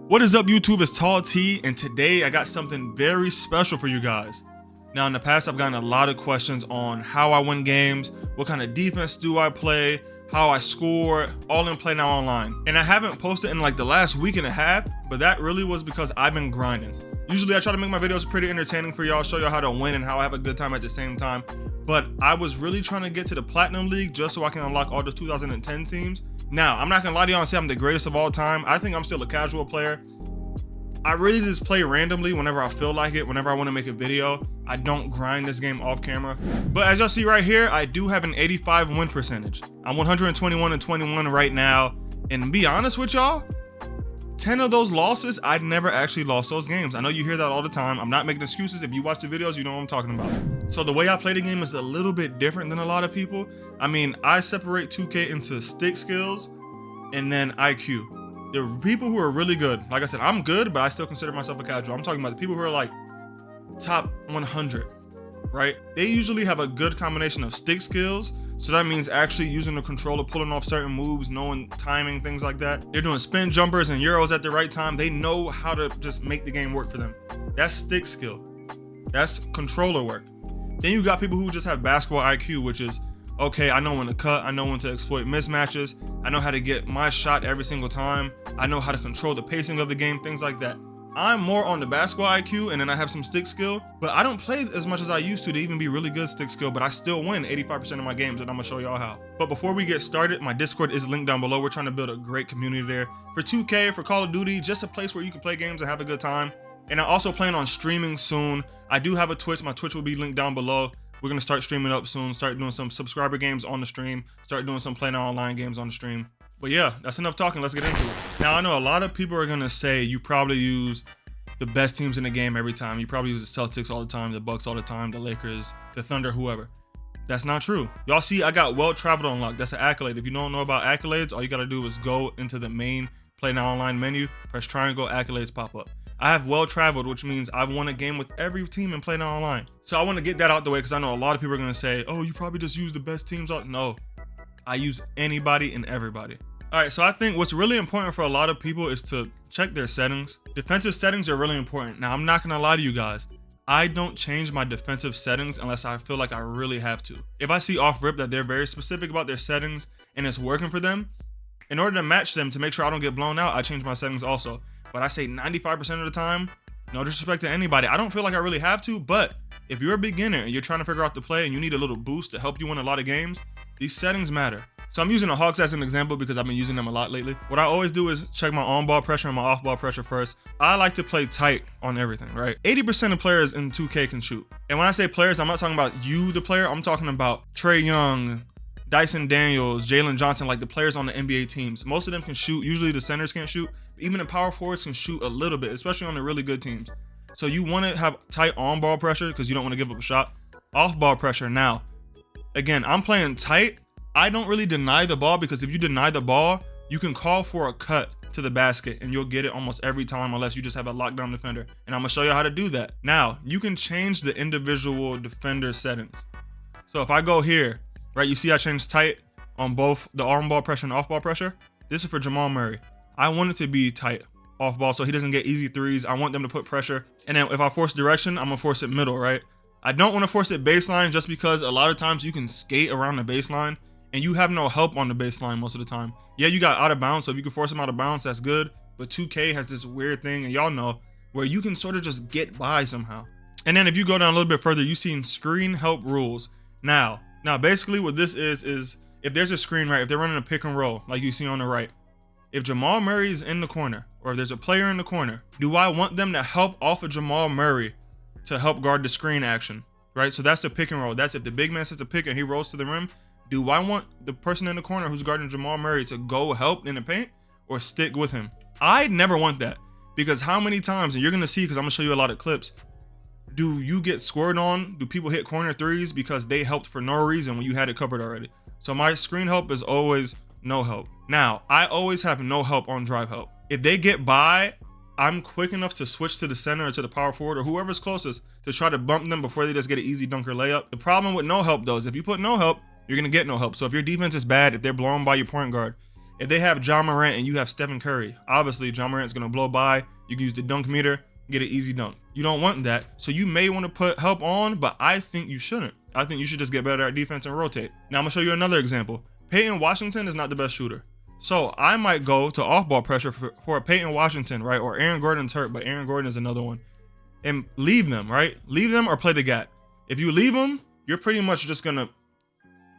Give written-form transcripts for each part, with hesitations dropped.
What is up, YouTube? It's Tall T, and today I got something very special for you guys. Now, in the past, I've gotten a lot of questions on how I win games, what kind of defense do I play, how I score, all in Play Now Online. And I haven't posted in like the last week and a half, but that really was because I've been grinding. Usually I try to make my videos pretty entertaining for y'all, show y'all how to win and how I have a good time at the same time. But I was really trying to get to the Platinum League just so I can unlock all the 2010 teams. Now, I'm not gonna lie to y'all and say I'm the greatest of all time. I think I'm still a casual player. I really just play randomly whenever I feel like it, whenever I want to make a video. I don't grind this game off camera. But as y'all see right here, I do have an 85 win percentage. I'm 121-21 right now. And to be honest with y'all, 10 of those losses, I'd never actually lost those games. I know you hear that all the time. I'm not making excuses. If you watch the videos, you know what I'm talking about. So the way I play the game is a little bit different than a lot of people. I mean, I separate 2K into stick skills and then IQ. The people who are really good, like I said, I'm good, but I still consider myself a casual. I'm talking about the people who are like top 100, right? They usually have a good combination of stick skills. So that means actually using the controller, pulling off certain moves, knowing timing, things like that. They're doing spin jumpers and euros at the right time. They know how to just make the game work for them. That's stick skill. That's controller work. Then you got people who just have basketball IQ, which is, okay, I know when to cut, I know when to exploit mismatches, I know how to get my shot every single time, I know how to control the pacing of the game, things like that. I'm more on the basketball IQ, and then I have some stick skill, but I don't play as much as I used to even be really good stick skill, but I still win 85% of my games, and I'm gonna show y'all how. But before we get started, my Discord is linked down below. We're trying to build a great community there for 2K, for Call of Duty, just a place where you can play games and have a good time. And I also plan on streaming soon. I do have a Twitch. My Twitch will be linked down below. We're gonna start streaming up soon, start doing some subscriber games on the stream, start doing some Play Now Online games on the stream. But yeah, that's enough talking, let's get into it. Now, I know a lot of people are gonna say you probably use the best teams in the game every time. You probably use the Celtics all the time, the Bucks all the time, the Lakers, the Thunder, whoever. That's not true. Y'all see, I got well-traveled unlocked. That's an accolade. If you don't know about accolades, all you gotta do is go into the main Play Now Online menu, press triangle, accolades pop up. I have well-traveled, which means I've won a game with every team in Play Now Online. So I want to get that out the way because I know a lot of people are going to say, oh, you probably just use the best teams. No, I use anybody and everybody. All right, so I think what's really important for a lot of people is to check their settings. Defensive settings are really important. Now, I'm not going to lie to you guys. I don't change my defensive settings unless I feel like I really have to. If I see off rip that they're very specific about their settings and it's working for them, in order to match them to make sure I don't get blown out, I change my settings also. But I say 95% of the time, no disrespect to anybody, I don't feel like I really have to, but if you're a beginner and you're trying to figure out the play and you need a little boost to help you win a lot of games, these settings matter. So I'm using the Hawks as an example because I've been using them a lot lately. What I always do is check my on-ball pressure and my off-ball pressure first. I like to play tight on everything, right? 80% of players in 2K can shoot. And when I say players, I'm not talking about you, the player. I'm talking about Trae Young, Dyson Daniels, Jalen Johnson, like the players on the NBA teams. Most of them can shoot. Usually the centers can't shoot. Even the power forwards can shoot a little bit, especially on the really good teams. So you want to have tight on-ball pressure because you don't want to give up a shot. Off-ball pressure. Now, again, I'm playing tight. I don't really deny the ball because if you deny the ball, you can call for a cut to the basket and you'll get it almost every time unless you just have a lockdown defender. And I'm going to show you how to do that. Now, you can change the individual defender settings. So if I go here, right, you see I changed tight on both the on-ball pressure and off-ball pressure. This is for Jamal Murray. I want it to be tight off ball so he doesn't get easy threes. I want them to put pressure. And then if I force direction, I'm gonna force it middle, right? I don't want to force it baseline just because a lot of times you can skate around the baseline and you have no help on the baseline most of the time. Yeah, you got out of bounds, so if you can force him out of bounds, that's good. But 2K has this weird thing, and y'all know, where you can sort of just get by somehow. And then if you go down a little bit further, you see screen help rules. Now basically what this is if there's a screen, right, if they're running a pick and roll, like you see on the right, if Jamal Murray is in the corner or if there's a player in the corner, do I want them to help off of Jamal Murray to help guard the screen action, right? So that's the pick and roll. That's if the big man sets a pick and he rolls to the rim. Do I want the person in the corner who's guarding Jamal Murray to go help in the paint or stick with him? I never want that because how many times, and you're going to see because I'm going to show you a lot of clips, do you get scored on? Do people hit corner threes because they helped for no reason when you had it covered already? So my screen help is always no help. Now, I always have no help on drive help. If they get by, I'm quick enough to switch to the center or to the power forward or whoever's closest to try to bump them before they just get an easy dunker layup. The problem with no help though is if you put no help, you're gonna get no help. So if your defense is bad, if they're blown by your point guard, If they have Ja Morant and you have Stephen Curry, obviously Ja Morant's gonna blow by. You can use the dunk meter, get an easy dunk. You don't want that, so you may want to put help on, but I think you shouldn't. I think you should just get better at defense and rotate. Now I'm gonna show you another example. Peyton Washington is not the best shooter. So I might go to off-ball pressure for a Peyton Washington, right? Or Aaron Gordon's hurt, but Aaron Gordon is another one. And leave them, right? Leave them or play the gap. If you leave them, you're pretty much just gonna,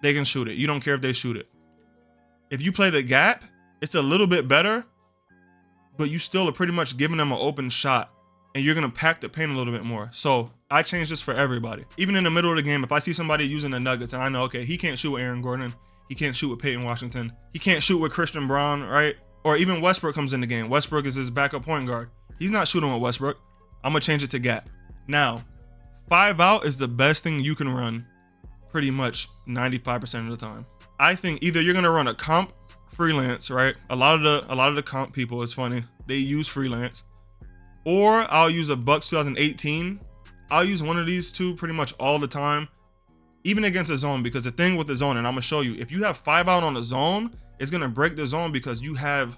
they can shoot it. You don't care if they shoot it. If you play the gap, it's a little bit better, but you still are pretty much giving them an open shot and you're gonna pack the paint a little bit more. So I changed this for everybody. Even in the middle of the game, if I see somebody using the Nuggets and I know, okay, he can't shoot with Aaron Gordon, he can't shoot with Peyton Washington, he can't shoot with Christian Braun, right? Or even Westbrook comes in the game. Westbrook is his backup point guard. He's not shooting with Westbrook. I'm gonna change it to gap. Now, 5 out is the best thing you can run pretty much 95% of the time. I think either you're gonna run a comp freelance, right? A lot of the comp people, it's funny, they use freelance. Or I'll use a Bucks 2018. I'll use one of these two pretty much all the time, even against a zone, because the thing with the zone, and I'm gonna show you, if you have 5 out on the zone, it's gonna break the zone because you have,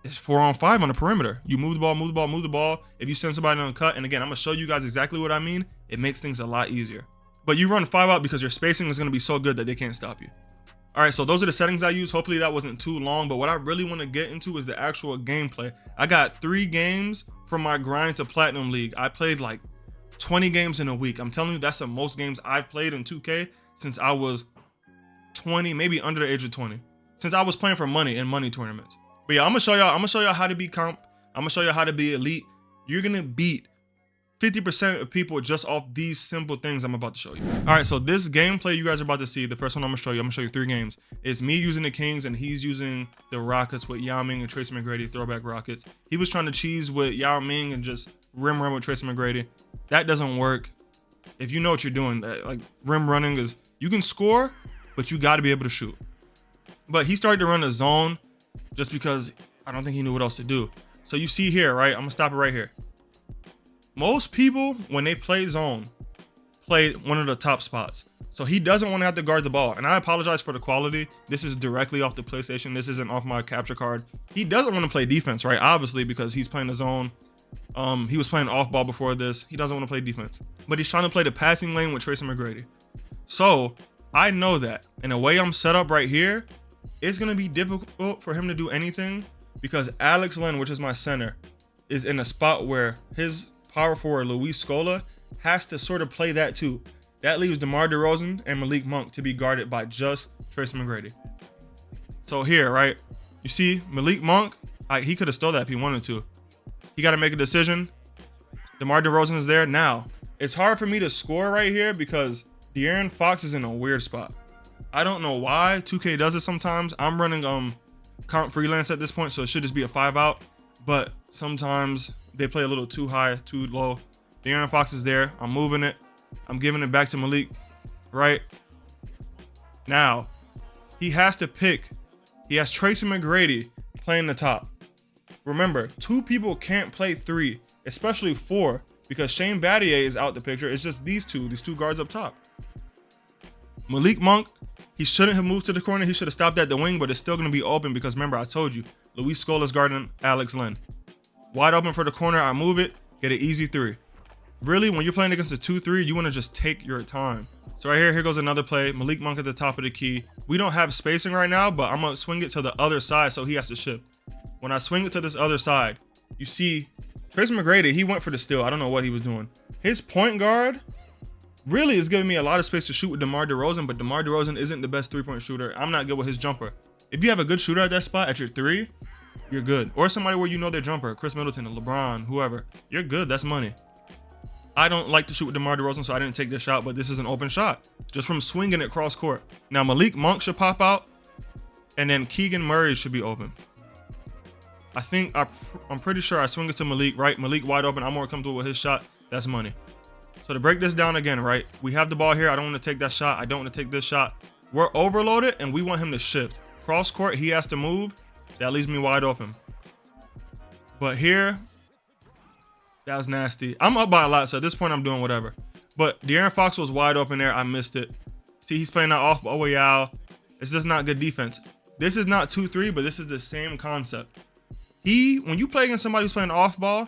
it's 4-on-5 on the perimeter. You move the ball, move the ball, move the ball. If you send somebody on a cut, and again, I'm gonna show you guys exactly what I mean, it makes things a lot easier. But you run 5 out because your spacing is gonna be so good that they can't stop you. All right, so those are the settings I use. Hopefully that wasn't too long, but what I really want to get into is the actual gameplay. I got 3 games from my grind to Platinum League. I played like 20 games in a week. I'm telling you, that's the most games I've played in 2K since I was 20, maybe under the age of 20. Since I was playing for money in money tournaments. But yeah, I'm gonna show y'all how to be comp. I'm gonna show you how to be elite. You're gonna beat 50% of people just off these simple things I'm about to show you. All right, so this gameplay you guys are about to see, the first one I'm gonna show you 3 games. It's me using the Kings and he's using the Rockets with Yao Ming and Tracy McGrady, throwback Rockets. He was trying to cheese with Yao Ming and just rim run with Tracy McGrady. That doesn't work. If you know what you're doing, like rim running is, you can score, but you gotta be able to shoot. But he started to run a zone just because I don't think he knew what else to do. So you see here, right? I'm gonna stop it right here. Most people, when they play zone, play one of the top spots. So he doesn't want to have to guard the ball. And I apologize for the quality. This is directly off the PlayStation. This isn't off my capture card. He doesn't want to play defense, right? Obviously, because he's playing the zone. He was playing off ball before this. He doesn't want to play defense. But he's trying to play the passing lane with Tracy McGrady. So I know that. And the way I'm set up right here, it's going to be difficult for him to do anything because Alex Len, which is my center, is in a spot where his power forward Luis Scola has to sort of play that too. That leaves DeMar DeRozan and Malik Monk to be guarded by just Tracy McGrady. So here, right, you see Malik Monk, he could have stole that if he wanted to. He got to make a decision. DeMar DeRozan is there. Now, it's hard for me to score right here because De'Aaron Fox is in a weird spot. I don't know why 2K does it sometimes. I'm running comp freelance at this point, so it should just be a 5 out. But sometimes they play a little too high, too low. De'Aaron Fox is there. I'm moving it. I'm giving it back to Malik. Right now, he has to pick. He has Tracy McGrady playing the top. Remember, 2 people can't play 3, especially 4, because Shane Battier is out the picture. It's just these two guards up top. Malik Monk, he shouldn't have moved to the corner. He should have stopped at the wing, but it's still going to be open because remember, I told you, Luis Scola's guarding Alex Len. Wide open for the corner, I move it, get an easy 3. Really, when you're playing against a 2-3, you want to just take your time. So right here goes another play. Malik Monk at the top of the key. We don't have spacing right now, but I'm going to swing it to the other side so he has to shift. When I swing it to this other side, you see Tracy McGrady, he went for the steal. I don't know what he was doing. His point guard really is giving me a lot of space to shoot with DeMar DeRozan, but DeMar DeRozan isn't the best 3-point shooter. I'm not good with his jumper. If you have a good shooter at that spot at your 3, you're good. Or somebody where you know their jumper, Chris Middleton, LeBron, whoever. You're good. That's money. I don't like to shoot with DeMar DeRozan, so I didn't take this shot, but this is an open shot just from swinging it cross court. Now Malik Monk should pop out, and then Keegan Murray should be open. I'm pretty sure I swing it to Malik, right? Malik wide open. I'm more comfortable with his shot. That's money. So to break this down again, right? We have the ball here. I don't want to take that shot. I don't want to take this shot. We're overloaded, and we want him to shift. Cross court, he has to move. That leaves me wide open. But here, that was nasty. I'm up by a lot, so at this point, I'm doing whatever. But De'Aaron Fox was wide open there. I missed it. See, he's playing that off ball way out. It's just not good defense. This is not 2-3, but this is the same concept. When you play against somebody who's playing off ball,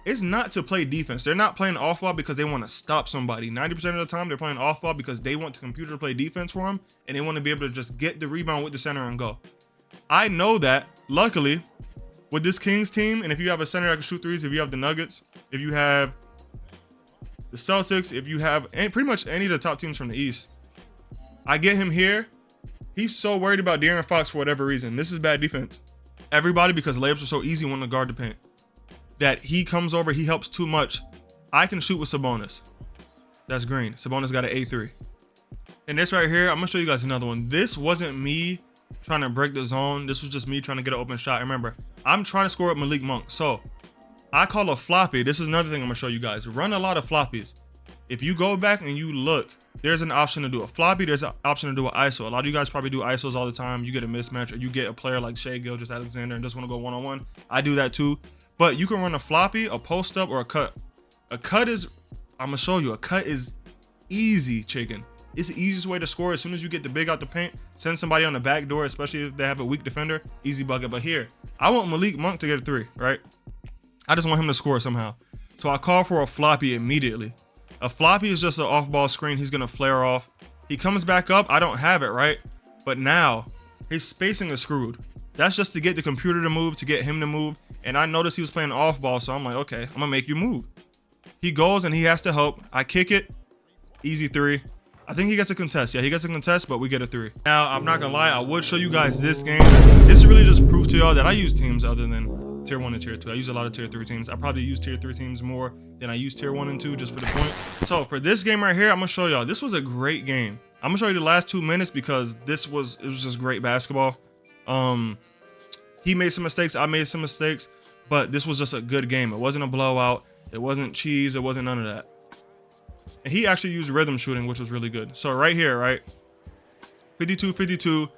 it's not to play defense. They're not playing off ball because they want to stop somebody. 90% of the time, they're playing off ball because they want the computer to play defense for them, and they want to be able to just get the rebound with the center and go. I know that, luckily, with this Kings team, and if you have a center that can shoot threes, if you have the Nuggets, if you have the Celtics, if you have pretty much any of the top teams from the East, I get him here. He's so worried about De'Aaron Fox for whatever reason. This is bad defense. Everybody, because layups are so easy when to guard the paint, that he comes over, he helps too much. I can shoot with Sabonis. That's green. Sabonis got an A3. And this right here, I'm gonna show you guys another one. This wasn't me trying to break the zone. This was just me trying to get an open shot. Remember, I'm trying to score with Malik Monk. So I call a floppy. This is another thing I'm gonna show you guys. Run a lot of floppies. If you go back and you look, there's an option to do a floppy. There's an option to do an ISO. A lot of you guys probably do ISOs all the time. You get a mismatch, or you get a player like Shai Gilgeous-Alexander and just want to go one-on-one. I do that too. But you can run a floppy, a post up, or a cut. A cut is, I'm gonna show you, a cut is easy, chicken. It's the easiest way to score. As soon as you get the big out the paint, send somebody on the back door, especially if they have a weak defender, easy bucket. But here, I want Malik Monk to get a 3, right? I just want him to score somehow. So I call for a floppy immediately. A floppy is just an off-ball screen. He's gonna flare off. He comes back up. I don't have it, right? But now his spacing is screwed. That's just to get the computer to move, to get him to move. And I noticed he was playing off-ball, so I'm like, okay, I'm gonna make you move. He goes and he has to help. I kick it, easy 3. I think he gets a contest. Yeah, he gets a contest, but we get a 3. Now, I'm not gonna lie, I would show you guys this game. This really just proved to y'all that I use teams other than tier 1 and tier 2. I use a lot of tier 3 teams. I probably use tier 3 teams more than I use tier 1 and 2 just for the point. So for this game right here, I'm gonna show y'all. This was a great game. I'm gonna show you the last 2 minutes because it was just great basketball. He made some mistakes, I made some mistakes, but this was just a good game. It wasn't a blowout. It wasn't cheese. It wasn't none of that. And he actually used rhythm shooting, which was really good. So right here, right? 52-52.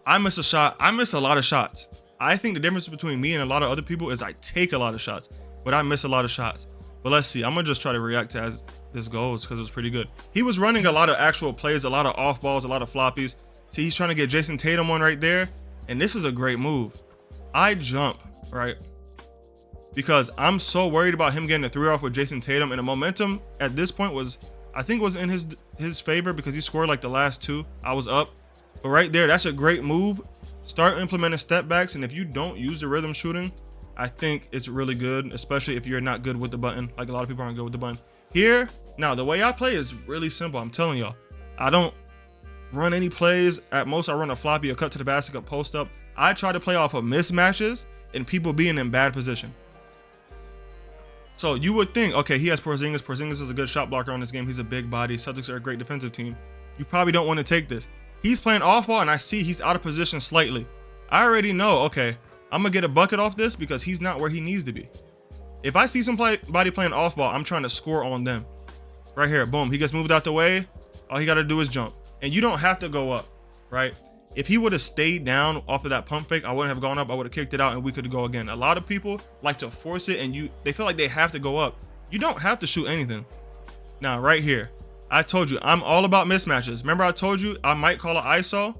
I miss a shot. I miss a lot of shots. I think the difference between me and a lot of other people is I take a lot of shots, but I miss a lot of shots. But let's see. I'm going to just try to react to as this goes because it was pretty good. He was running a lot of actual plays, a lot of off balls, a lot of floppies. See, he's trying to get Jason Tatum on right there. And this is a great move. I jump, right? Because I'm so worried about him getting a 3 off with Jason Tatum, and the momentum at this point was, I think, was in his favor because he scored like the last 2. I was up, but right there, that's a great move. Start implementing step backs, and if you don't use the rhythm shooting, I think it's really good, especially if you're not good with the button. Like a lot of people aren't good with the button. Here, now the way I play is really simple. I'm telling y'all, I don't run any plays. At most, I run a floppy, a cut to the basket, a post up. I try to play off of mismatches and people being in bad position. So you would think, okay, he has Porzingis. Porzingis is a good shot blocker on this game. He's a big body. Celtics are a great defensive team. You probably don't want to take this. He's playing off ball, and I see he's out of position slightly. I already know, okay, I'm going to get a bucket off this because he's not where he needs to be. If I see somebody playing off ball, I'm trying to score on them. Right here, boom. He gets moved out the way. All he got to do is jump. And you don't have to go up, right? If he would have stayed down off of that pump fake, I wouldn't have gone up. I would have kicked it out and we could go again. A lot of people like to force it and they feel like they have to go up. You don't have to shoot anything. Now, right here, I told you, I'm all about mismatches. Remember I told you I might call an ISO?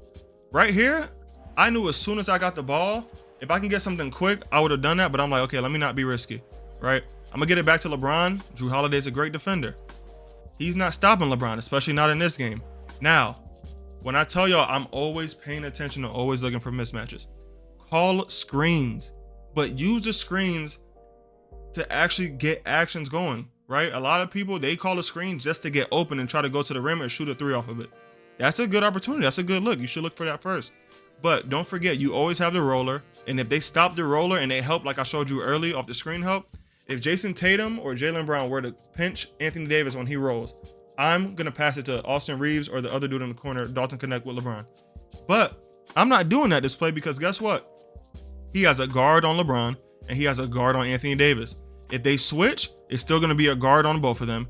Right here, I knew as soon as I got the ball, if I can get something quick, I would have done that. But I'm like, okay, let me not be risky, right? I'm going to get it back to LeBron. Jrue Holiday's a great defender. He's not stopping LeBron, especially not in this game. Now, when I tell y'all, I'm always paying attention and always looking for mismatches. Call screens, but use the screens to actually get actions going, right? A lot of people, they call a screen just to get open and try to go to the rim and shoot a 3 off of it. That's a good opportunity. That's a good look. You should look for that first. But don't forget, you always have the roller. And if they stop the roller and they help, like I showed you early off the screen help, if Jason Tatum or Jaylen Brown were to pinch Anthony Davis when he rolls, I'm going to pass it to Austin Reeves or the other dude in the corner, Dalton Connect with LeBron. But I'm not doing that this play because guess what? He has a guard on LeBron and he has a guard on Anthony Davis. If they switch, it's still going to be a guard on both of them.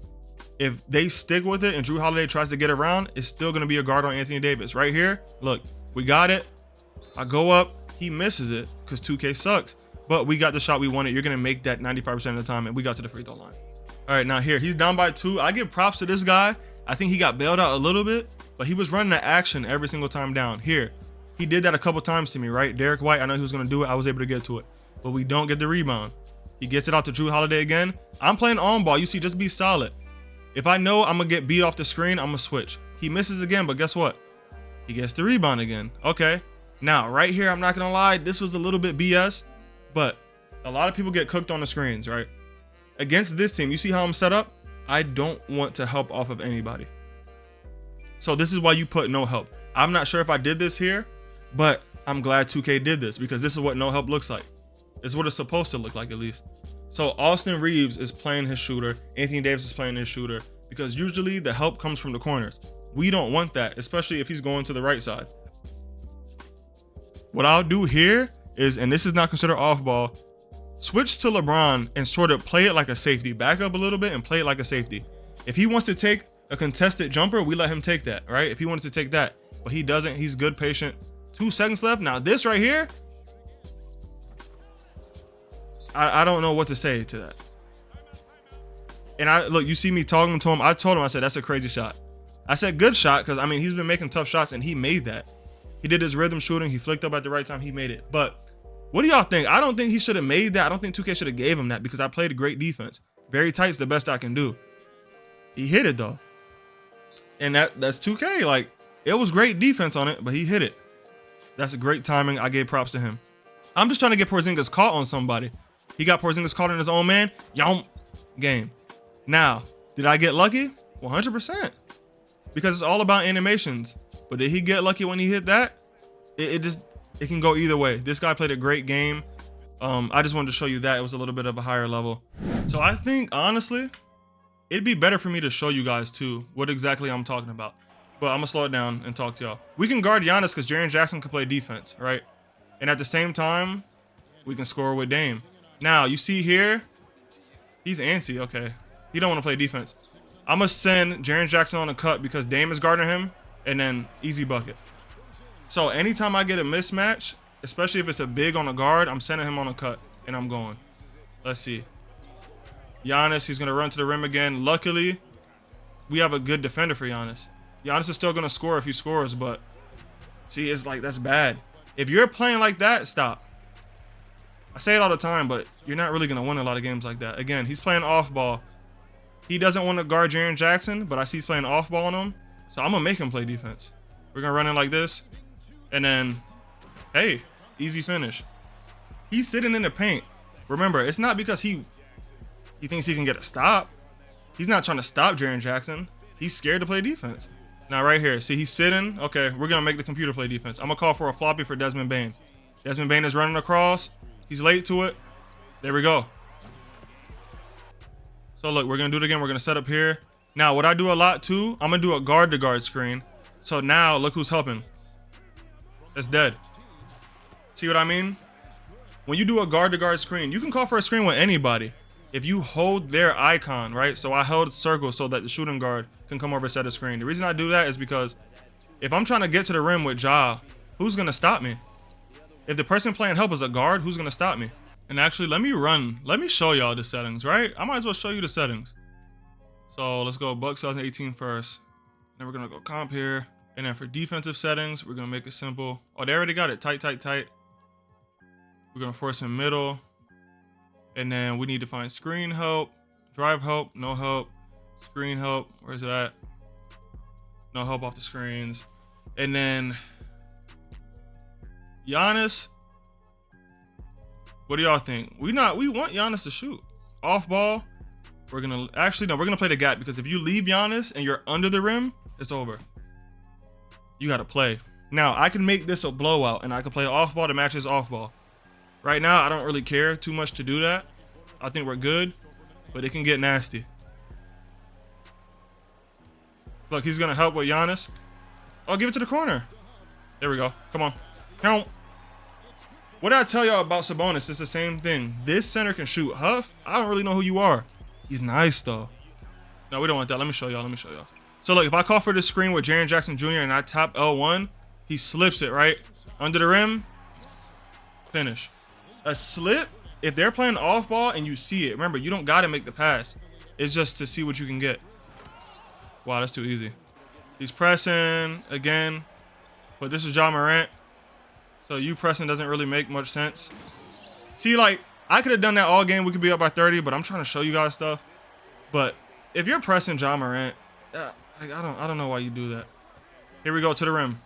If they stick with it and Jrue Holiday tries to get around, it's still going to be a guard on Anthony Davis. Right here, look, we got it. I go up, he misses it because 2K sucks. But we got the shot we wanted. You're going to make that 95% of the time, and we got to the free throw line. All right, now here, he's down by 2. I give props to this guy. I think he got bailed out a little bit, but he was running the action every single time down. Here, He did that a couple times to me, right? Derek White, I know he was going to do it. I was able to get to it, but we don't get the rebound. He gets it out to Drew Holiday again. I'm playing on ball. You see, just be solid. If I know I'm going to get beat off the screen, I'm going to switch. He misses again, but guess what? He gets the rebound again. Okay. Now, right here, I'm not going to lie. This was a little bit BS, but a lot of people get cooked on the screens, right? Against this team, you see how I'm set up? I don't want to help off of anybody. So this is why you put no help. I'm not sure if I did this here, but I'm glad 2K did this because this is what no help looks like. It's what it's supposed to look like, at least. So Austin Reeves is playing his shooter. Anthony Davis is playing his shooter because usually the help comes from the corners. We don't want that, especially if he's going to the right side. What I'll do here is, and this is not considered off ball, switch to LeBron and sort of play it like a safety. Back up a little bit and play it like a safety. If he wants to take a contested jumper, we let him take that, right? If he wants to take that, but he doesn't, he's good, patient. 2 seconds left. Now this right here, I don't know what to say to that. And look, you see me talking to him. I told him, I said, that's a crazy shot. I said, good shot, because I mean, he's been making tough shots and he made that. He did his rhythm shooting. He flicked up at the right time. He made it. But what do y'all think? I don't think he should have made that. I don't think 2K should have gave him that because I played a great defense. Very tight's the best I can do. He hit it though. And that's 2K. Like, it was great defense on it, but he hit it. That's a great timing. I gave props to him. I'm just trying to get Porzingis caught on somebody. He got Porzingis caught on his own man. Yum. Game. Now, did I get lucky? 100%. Because it's all about animations. But did he get lucky when he hit that? It can go either way. This guy played a great game. I just wanted to show you that. It was a little bit of a higher level. So I think, honestly, it'd be better for me to show you guys, too, what exactly I'm talking about. But I'm going to slow it down and talk to y'all. We can guard Giannis because Jaren Jackson can play defense, right? And at the same time, we can score with Dame. Now, you see here, he's antsy. Okay. He don't want to play defense. I'm going to send Jaren Jackson on a cut because Dame is guarding him, and then easy bucket. So anytime I get a mismatch, especially if it's a big on a guard, I'm sending him on a cut, and I'm going. Let's see. Giannis, he's going to run to the rim again. Luckily, we have a good defender for Giannis. Giannis is still going to score if he scores, but see, it's like, that's bad. If you're playing like that, stop. I say it all the time, but you're not really going to win a lot of games like that. Again, he's playing off ball. He doesn't want to guard Jaren Jackson, but I see he's playing off ball on him. So I'm going to make him play defense. We're going to run in like this. And then, hey, easy finish. He's sitting in the paint. Remember, it's not because he thinks he can get a stop. He's not trying to stop Jaren Jackson. He's scared to play defense. Now right here, see, he's sitting. Okay, we're going to make the computer play defense. I'm going to call for a floppy for Desmond Bane. Desmond Bane is running across. He's late to it. There we go. So look, we're going to do it again. We're going to set up here. Now, what I do a lot too, I'm going to do a guard-to-guard screen. So now, look who's helping. That's dead. See what I mean? When you do a guard-to-guard screen, you can call for a screen with anybody. If you hold their icon, right? So I held circle so that the shooting guard can come over and set a screen. The reason I do that is because if I'm trying to get to the rim with Ja, who's going to stop me? If the person playing help is a guard, who's going to stop me? And actually, let me show y'all the settings, right? I might as well show you the settings. So let's go Bucks 2018 first. Then we're going to go comp here. And then for defensive settings, we're going to make it simple. Oh, they already got it. Tight, tight, tight. We're going to force in middle. And then we need to find screen help, drive help, no help, screen help. Where's it at? No help off the screens. And then Giannis. What do y'all think? We want Giannis to shoot. Off ball. We're going to play the gap because if you leave Giannis and you're under the rim, it's over. You got to play. Now, I can make this a blowout and I can play off ball to match his off ball. Right now, I don't really care too much to do that. I think we're good, but it can get nasty. Look, he's going to help with Giannis. Oh, give it to the corner. There we go. Come on. Count. What did I tell y'all about Sabonis? It's the same thing. This center can shoot. Huff, I don't really know who you are. He's nice, though. No, we don't want that. Let me show y'all. So, look, if I call for this screen with Jaren Jackson Jr. and I tap L1, he slips it, right? Under the rim. Finish. A slip, if they're playing off ball and you see it, remember, you don't got to make the pass. It's just to see what you can get. Wow, that's too easy. He's pressing again. But this is Ja Morant. So you pressing doesn't really make much sense. See, like, I could have done that all game. We could be up by 30, but I'm trying to show you guys stuff. But if you're pressing Ja Morant, I don't know why you do that. Here we go to the rim.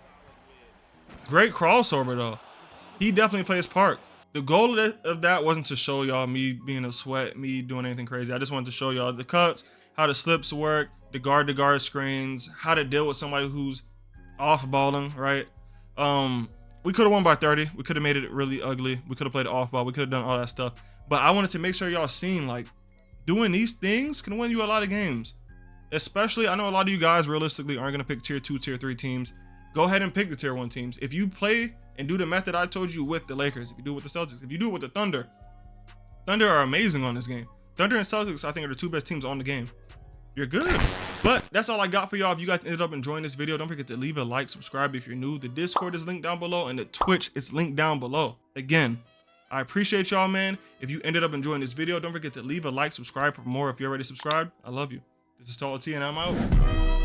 Great crossover though. He definitely plays part. The goal of that wasn't to show y'all me being a sweat, me doing anything crazy. I just wanted to show y'all the cuts, how the slips work, the guard-to-guard screens, how to deal with somebody who's off balling, right? We could have won by 30. We could have made it really ugly. We could have played off ball. We could have done all that stuff. But I wanted to make sure y'all seen, like, doing these things can win you a lot of games. Especially, I know a lot of you guys realistically aren't going to pick tier 2, tier 3 teams. Go ahead and pick the tier 1 teams. If you play and do the method I told you with the Lakers, if you do it with the Celtics, if you do it with the Thunder are amazing on this game. Thunder and Celtics, I think, are the 2 best teams on the game. You're good. But that's all I got for y'all. If you guys ended up enjoying this video, don't forget to leave a like, subscribe if you're new. The Discord is linked down below and the Twitch is linked down below. Again, I appreciate y'all, man. If you ended up enjoying this video, don't forget to leave a like, subscribe for more if you're already subscribed. I love you. This is Tall T and I'm out.